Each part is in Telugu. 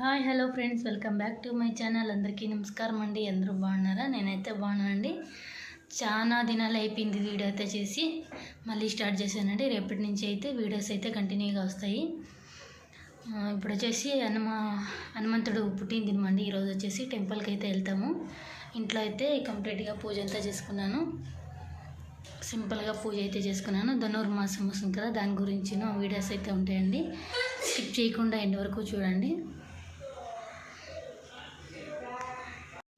Hi hello friends, welcome back to my channel. అందరికీ నమస్కారం అండి. అందరూ బాగున్నారా? నేనైతే బాగున్నానండి. చాలా దినాలు అయిపోయింది వీడియో అయితే చేసి మళ్ళీ స్టార్ట్ చేశానండి. రేపటి నుంచి అయితే వీడియోస్ అయితే కంటిన్యూగా వస్తాయి. ఇప్పుడు వచ్చేసి హనుమంతుడు పుట్టినదినమండి. ఈరోజు వచ్చేసి టెంపుల్కి అయితే వెళ్తాము. ఇంట్లో అయితే కంప్లీట్గా పూజ అంతా చేసుకున్నాను. సింపుల్గా పూజ అయితే చేసుకున్నాను. ధనుర్మాసం వస్తుంది కదా, దాని గురించిన వీడియోస్ అయితే ఉంటాయండి. స్కిప్ చేయకుండా ఎండ్ వరకు చూడండి.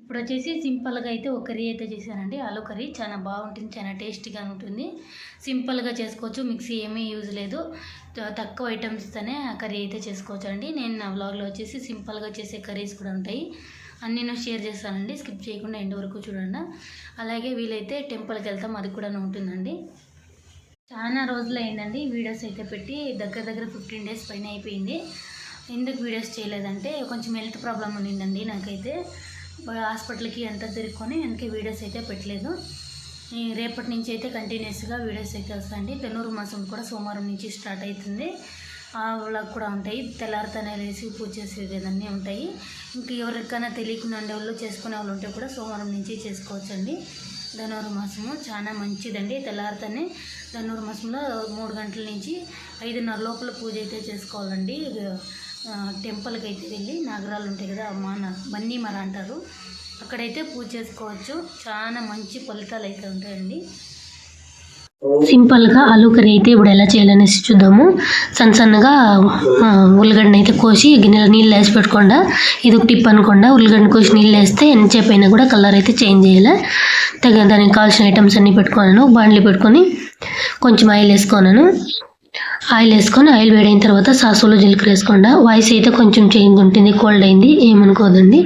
ఇప్పుడు వచ్చేసి సింపుల్గా అయితే ఒక కర్రీ అయితే చేశానండి. ఆలు కర్రీ చాలా బాగుంటుంది, చాలా టేస్టీగా ఉంటుంది. సింపుల్గా చేసుకోవచ్చు, మిక్సీ ఏమీ యూజ్ లేదు. తక్కువ ఐటమ్స్తోనే ఆ కర్రీ అయితే చేసుకోవచ్చు అండి. నేను నా వ్లాగ్లో వచ్చేసి సింపుల్గా చేసే కర్రీస్ కూడా ఉంటాయి, అన్నీ నేను షేర్ చేస్తానండి. స్కిప్ చేయకుండా ఎండ్ వరకు చూడండి. అలాగే వీలైతే టెంపుల్కి వెళ్తాం, అది కూడా ఉంటుందండి. చాలా రోజులు అయిందండి వీడియోస్ అయితే పెట్టి, దగ్గర 15 డేస్ పైన అయిపోయింది. ఎందుకు వీడియోస్ చేయలేదంటే కొంచెం హెల్త్ ప్రాబ్లం ఉండిందండి నాకైతే. హాస్పిటల్కి అంతా తిరుక్కొని అందుకే వీడియోస్ అయితే పెట్టలేదు. రేపటి నుంచి అయితే కంటిన్యూస్గా వీడియోస్ అయితే వస్తాయండి. ధనుర్మాసం కూడా సోమవారం నుంచి స్టార్ట్ అవుతుంది. ఆ వ్లాగ్ కూడా ఉంటాయి. తెల్లారితోనే లేసి పూజ చేసేది అన్నీ ఉంటాయి. ఇంకా ఎవరికైనా తెలియకుండా ఉండేవాళ్ళు, చేసుకునే వాళ్ళు ఉంటే కూడా సోమవారం నుంచి చేసుకోవచ్చండి. ధనుర్మాసము చాలా మంచిదండి. తెల్లారితోనే ధనుర్మాసంలో 3 గంటల నుంచి 5:30 లోపల పూజ అయితే చేసుకోవాలండి. టెంపుల్కి అయితే వెళ్ళి నాగరాలు ఉంటాయి కదా, బన్నీ మర అంటారు, అక్కడైతే పూజ చేసుకోవచ్చు. చాలా మంచి ఫలితాలు అయితే ఉంటాయండి. సింపుల్గా ఆలు కర్రీ అయితే ఇప్పుడు ఎలా చేయాలనేసి చూద్దాము. సన్నగా ఉల్లిగడ్డని అయితే కోసి గిన్నెలో నీళ్ళు వేసి పెట్టుకుండా, ఇది ఒక టిప్ అనుకుండా, ఉల్లిగడ్డని కోసి నీళ్ళు వేస్తే ఎంతసేపు అయినా కూడా కలర్ అయితే చేంజ్ చేయాలి. దానికి కావాల్సిన ఐటమ్స్ అన్నీ పెట్టుకున్నాను. బాండ్లీ పెట్టుకొని కొంచెం ఆయిల్ వేసుకున్నాను. ఆయిల్ వేడైన తర్వాత సాసులు జీలకర్ర వేసుకోండి. వాయిస్ అయితే కొంచెం చేంజ్ ఉంటుంది, కోల్డ్ అయింది, ఏమనుకోదండి.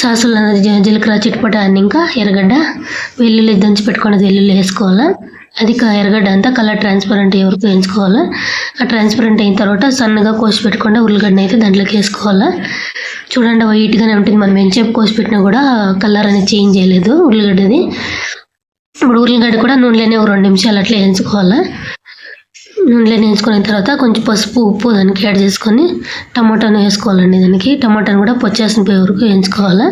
సాసులు జీలకర్ర చిట్పట అని ఇంకా ఎర్రగడ్డ, వెల్లుల్లి దంచి పెట్టుకున్నది వెల్లుల్లి వేసుకోవాలా. అది ఎర్రగడ్డ అంతా కలర్ ట్రాన్స్పరెంట్ ఎవరికి వేయించుకోవాలా. ఆ ట్రాన్స్పరెంట్ అయిన తర్వాత సన్నగా కోసి పెట్టుకుండా ఉల్లిగడ్డ అయితే దాంట్లోకి వేసుకోవాలా. చూడండి, వైట్గానే ఉంటుంది. మనం ఎంతసేపు కోసి పెట్టినా కూడా కలర్ అనేది చేంజ్ చేయలేదు ఉల్లిగడ్డది. ఇప్పుడు ఉల్లిగడ్డ కూడా నూనెలోనే 2 నిమిషాలు అట్లా వేయించుకోవాలా. నూనెలో వేయించుకున్న తర్వాత కొంచెం పసుపు, ఉప్పు దానికి యాడ్ చేసుకొని టమాటాను వేసుకోవాలండి. దానికి టమాటాను కూడా పొచ్చేసిన పోయే వరకు వేయించుకోవాలా.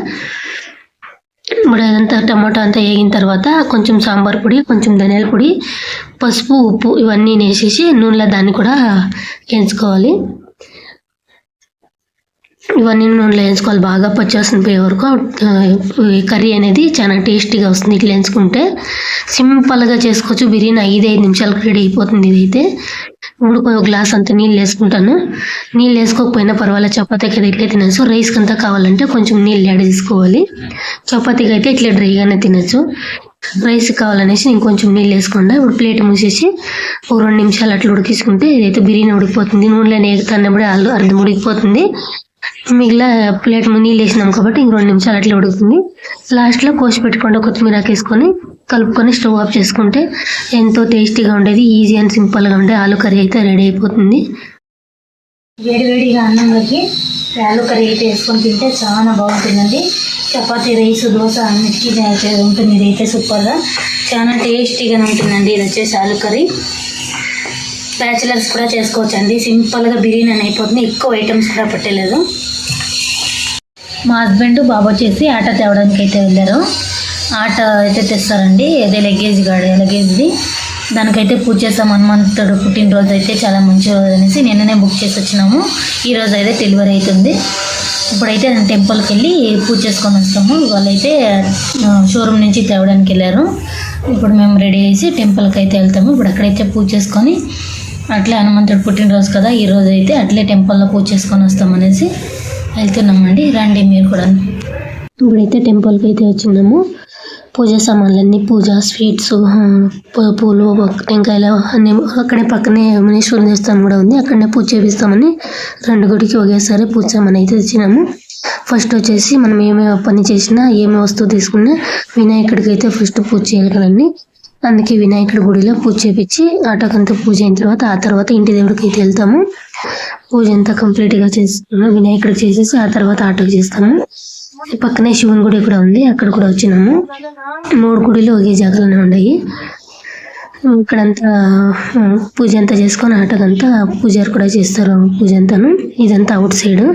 ఇప్పుడు అదంతా టమాటా అంతా వేగిన తర్వాత కొంచెం సాంబార్ పొడి, కొంచెం ధనియాల పొడి, పసుపు, ఉప్పు ఇవన్నీ వేసేసి నూనెలో దాన్ని కూడా వేయించుకోవాలి. ఇవన్నీ నూనెలో వేయించుకోవాలి బాగా, పచ్చేసిన పోయే వరకు. కర్రీ అనేది చాలా టేస్టీగా వస్తుంది ఇట్లా వేయించుకుంటే. సింపుల్గా చేసుకోవచ్చు. బిర్యానీ 5 నిమిషాలకు రెడీ అయిపోతుంది. ఇదైతే ఇప్పుడు ఒక గ్లాస్ అంతా నీళ్ళు వేసుకుంటాను. నీళ్ళు వేసుకోకపోయినా పర్వాలేదు, చపాతీకి అయితే ఇట్లే తినచ్చు. రైస్కి అంతా కావాలంటే కొంచెం నీళ్ళు యాడ్ చేసుకోవాలి. చపాతీకి అయితే ఇట్లా డ్రైగానే తినచ్చు. రైస్ కావాలనేసి నేను కొంచెం నీళ్ళు వేసుకుండా ఇప్పుడు ప్లేట్ మూసేసి ఒక 2 నిమిషాలు అట్లా ఉడికించుకుంటే ఇదైతే బిర్యానీ ఉడికిపోతుంది. నూనెలో వేగుతున్నప్పుడే అర్ధం ఉడికిపోతుంది. మిగిలిన ప్లేట్ నీళ్ళు వేసినాం కాబట్టి ఇంక 2 నిమిషాలు అట్లా ఉడుకుతుంది. లాస్ట్లో కోసి పెట్టుకుండా కొత్తిమీర వేసుకొని కలుపుకొని స్టవ్ ఆఫ్ చేసుకుంటే ఎంతో టేస్టీగా ఉండేది, ఈజీ అండ్ సింపుల్గా ఉండే ఆలు కర్రీ అయితే రెడీ అయిపోతుంది. వేడివేడిగా అన్నంలోకి ఆలు కర్రీ అయితే వేసుకొని తింటే చాలా బాగుంటుందండి. చపాతీ, రైస్, దోశ అన్నిటికీ ఉంటుంది. ఇదైతే సూపర్గా చాలా టేస్టీగా ఉంటుందండి. ఇది వచ్చేసి ఆలు కర్రీ. బ్యాచిలర్స్ కూడా చేసుకోవచ్చు అండి. సింపుల్గా బిర్యానీ అయిపోతుంది, ఎక్కువ ఐటమ్స్ కూడా పెట్టలేదు. మా హస్బెండ్ బాబు వచ్చేసి ఆట తేవడానికి అయితే వెళ్ళారు. ఆట అయితే తెస్తారండి, అదే లగేజ్ది. దానికైతే పూజ చేస్తాం. హనుమంతుడు పుట్టినరోజు అయితే చాలా మంచి రోజు అనేసి నిన్ననే బుక్ చేసి వచ్చినాము. ఈరోజు అయితే డెలివరీ అవుతుంది. ఇప్పుడైతే టెంపుల్కి వెళ్ళి పూజ చేసుకొని వస్తాము. వాళ్ళైతే షోరూమ్ నుంచి తేవడానికి వెళ్ళారు. ఇప్పుడు మేము రెడీ చేసి టెంపుల్కి అయితే వెళ్తాము. ఇప్పుడు అక్కడైతే పూజ చేసుకొని అట్లే హనుమంతుడు పుట్టినరోజు కదా ఈరోజు అయితే అట్లే టెంపుల్లో పూజ చేసుకొని వస్తామనేసి వెళ్తున్నామండి. రండి మీరు కూడా. ఇప్పుడైతే టెంపుల్కి అయితే వచ్చినాము. పూజ సామాన్లన్నీ, పూజ స్వీట్స్, పూలు, టెంకాయలు అన్నీ అక్కడే పక్కనే మునీశ్వరుని దేవస్థానం కూడా ఉంది, అక్కడనే పూజ చేపిస్తామని 2 గుడికి ఒకేసారి పూజ సామాన్ అయితే తెచ్చినాము. ఫస్ట్ వచ్చేసి మనం ఏమే పని చేసినా, ఏమే వస్తువు తీసుకున్నా వినాయకుడికి అయితే ఫస్ట్ పూజ చేయాలి కదండి. అందుకే వినాయకుడి గుడిలో పూజ చేపించి ఆటకంతా పూజ అయిన తర్వాత ఆ తర్వాత ఇంటి దేవుడికి అయితే వెళ్తాము. పూజ అంతా కంప్లీట్గా చేస్తున్నాము. వినాయకుడికి చేసేసి ఆ తర్వాత ఆటకు చేస్తాము. పక్కనే శివుని గుడి కూడా ఉంది, అక్కడ కూడా వచ్చినాము. 3 గుడిలు ఒకే జాగాలోనే ఉన్నాయి. ఇక్కడంతా పూజ అంతా చేసుకొని ఆటకంతా పూజారి కూడా చేస్తారు పూజ అంతాను. ఇదంతా అవుట్ సైడ్.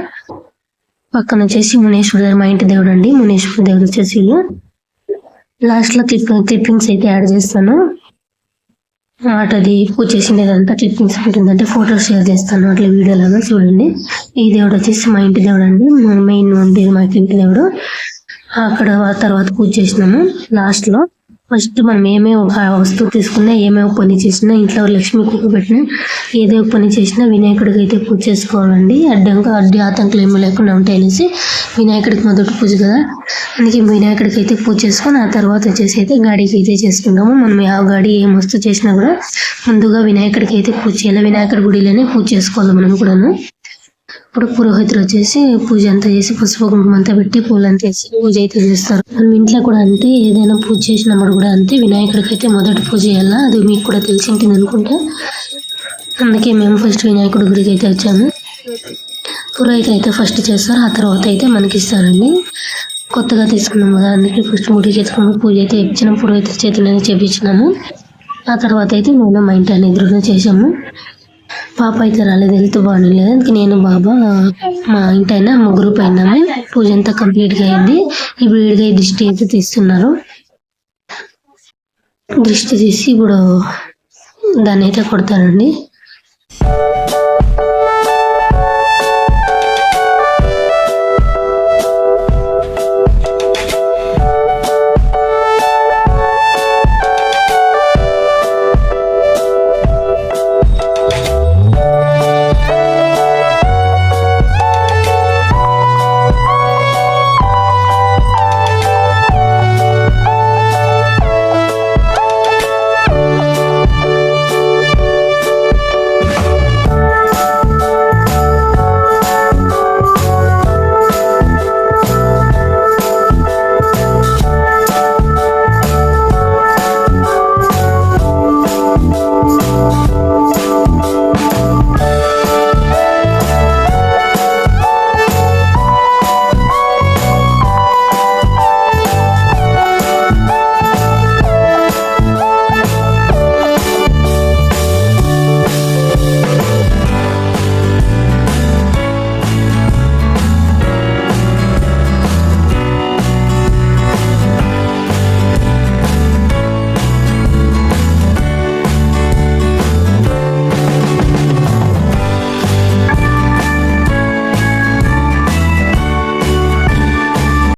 పక్కన వచ్చేసి మునేశ్వర దేవుడు, మా ఇంటి దేవుడు అండి. మునేశ్వర దేవుడు వచ్చేసి లాస్ట్ లో క్లిప్పింగ్స్ అయితే యాడ్ చేస్తాను. అటది పూజ చేసిండేదంతా క్లిప్పింగ్స్ ఉంటుందంటే ఫోటోస్ షేర్ చేస్తాను అట్లా వీడియో లాగా చూడండి. ఈ దేవుడు వచ్చేసి మా ఇంటి దేవుడు అండి. మెయిన్ ఉండేది మా ఇంటి దేవుడు. అక్కడ తర్వాత పూజ చేసినాము. లాస్ట్ లో ఫస్ట్ మనం ఏమేమి వస్తువు తీసుకున్నా, ఏమేమి పని చేసినా, ఇంట్లో లక్ష్మీ కుక్క పెట్టినా, ఏదో పని చేసినా వినాయకుడికి అయితే పూజ చేసుకోవాలండి. అడ్డి ఆతంకులు ఏమీ లేకుండా ఉంటాయనేసి వినాయకుడికి మొదటి పూజ కదా, అందుకే వినాయకుడికి అయితే పూజ చేసుకొని ఆ తర్వాత వచ్చేసి అయితే గాడికి అయితే చేసుకుంటాము. మనం ఆ గాడి ఏం వస్తువు చేసినా కూడా ముందుగా వినాయకుడికి అయితే పూజ చేయాలి. వినాయకుడి గుడిలోనే పూజ చేసుకోవాలి మనం కూడాను. ఇప్పుడు పురోహితులు వచ్చేసి పూజ అంతా చేసి పసుపు కుంకుమ అంతా పెట్టి పూలంతా వేసి పూజ అయితే చేస్తారు. మనం ఇంట్లో కూడా అంతే, ఏదైనా పూజ చేసినప్పుడు కూడా అంతే వినాయకుడికి అయితే మొదటి పూజ చేయాలా. అది మీకు కూడా తెలిసి ఉంటుంది అనుకుంటా. అందుకే మేము ఫస్ట్ వినాయకుడి గుడికి అయితే వచ్చాము. పురోహితులు అయితే ఫస్ట్ చేస్తారు, ఆ తర్వాత అయితే మనకి ఇస్తారండి. కొత్తగా తీసుకున్నాం కదా, అందుకే ఫస్ట్ గుడికి ఎత్తుకుని పూజ అయితే ఇచ్చినాం. పురోహితుల చేతులనే చేపించినాము. ఆ తర్వాత అయితే మేము మా ఇంటి ఎదురుగా చేసాము. పాప అయితే రాలేదు, వెళ్తూ బాగాలేదు. అందుకే నేను బాబా మా ఇంటి అయినా ముగ్గురు పోయినాము. పూజ అంతా కంప్లీట్ గా అయింది. ఇప్పుడు విడిగా దిష్టి అయితే తీస్తున్నారు. దిష్టి తీసి ఇప్పుడు దాన్ని అయితే కొడతారండి.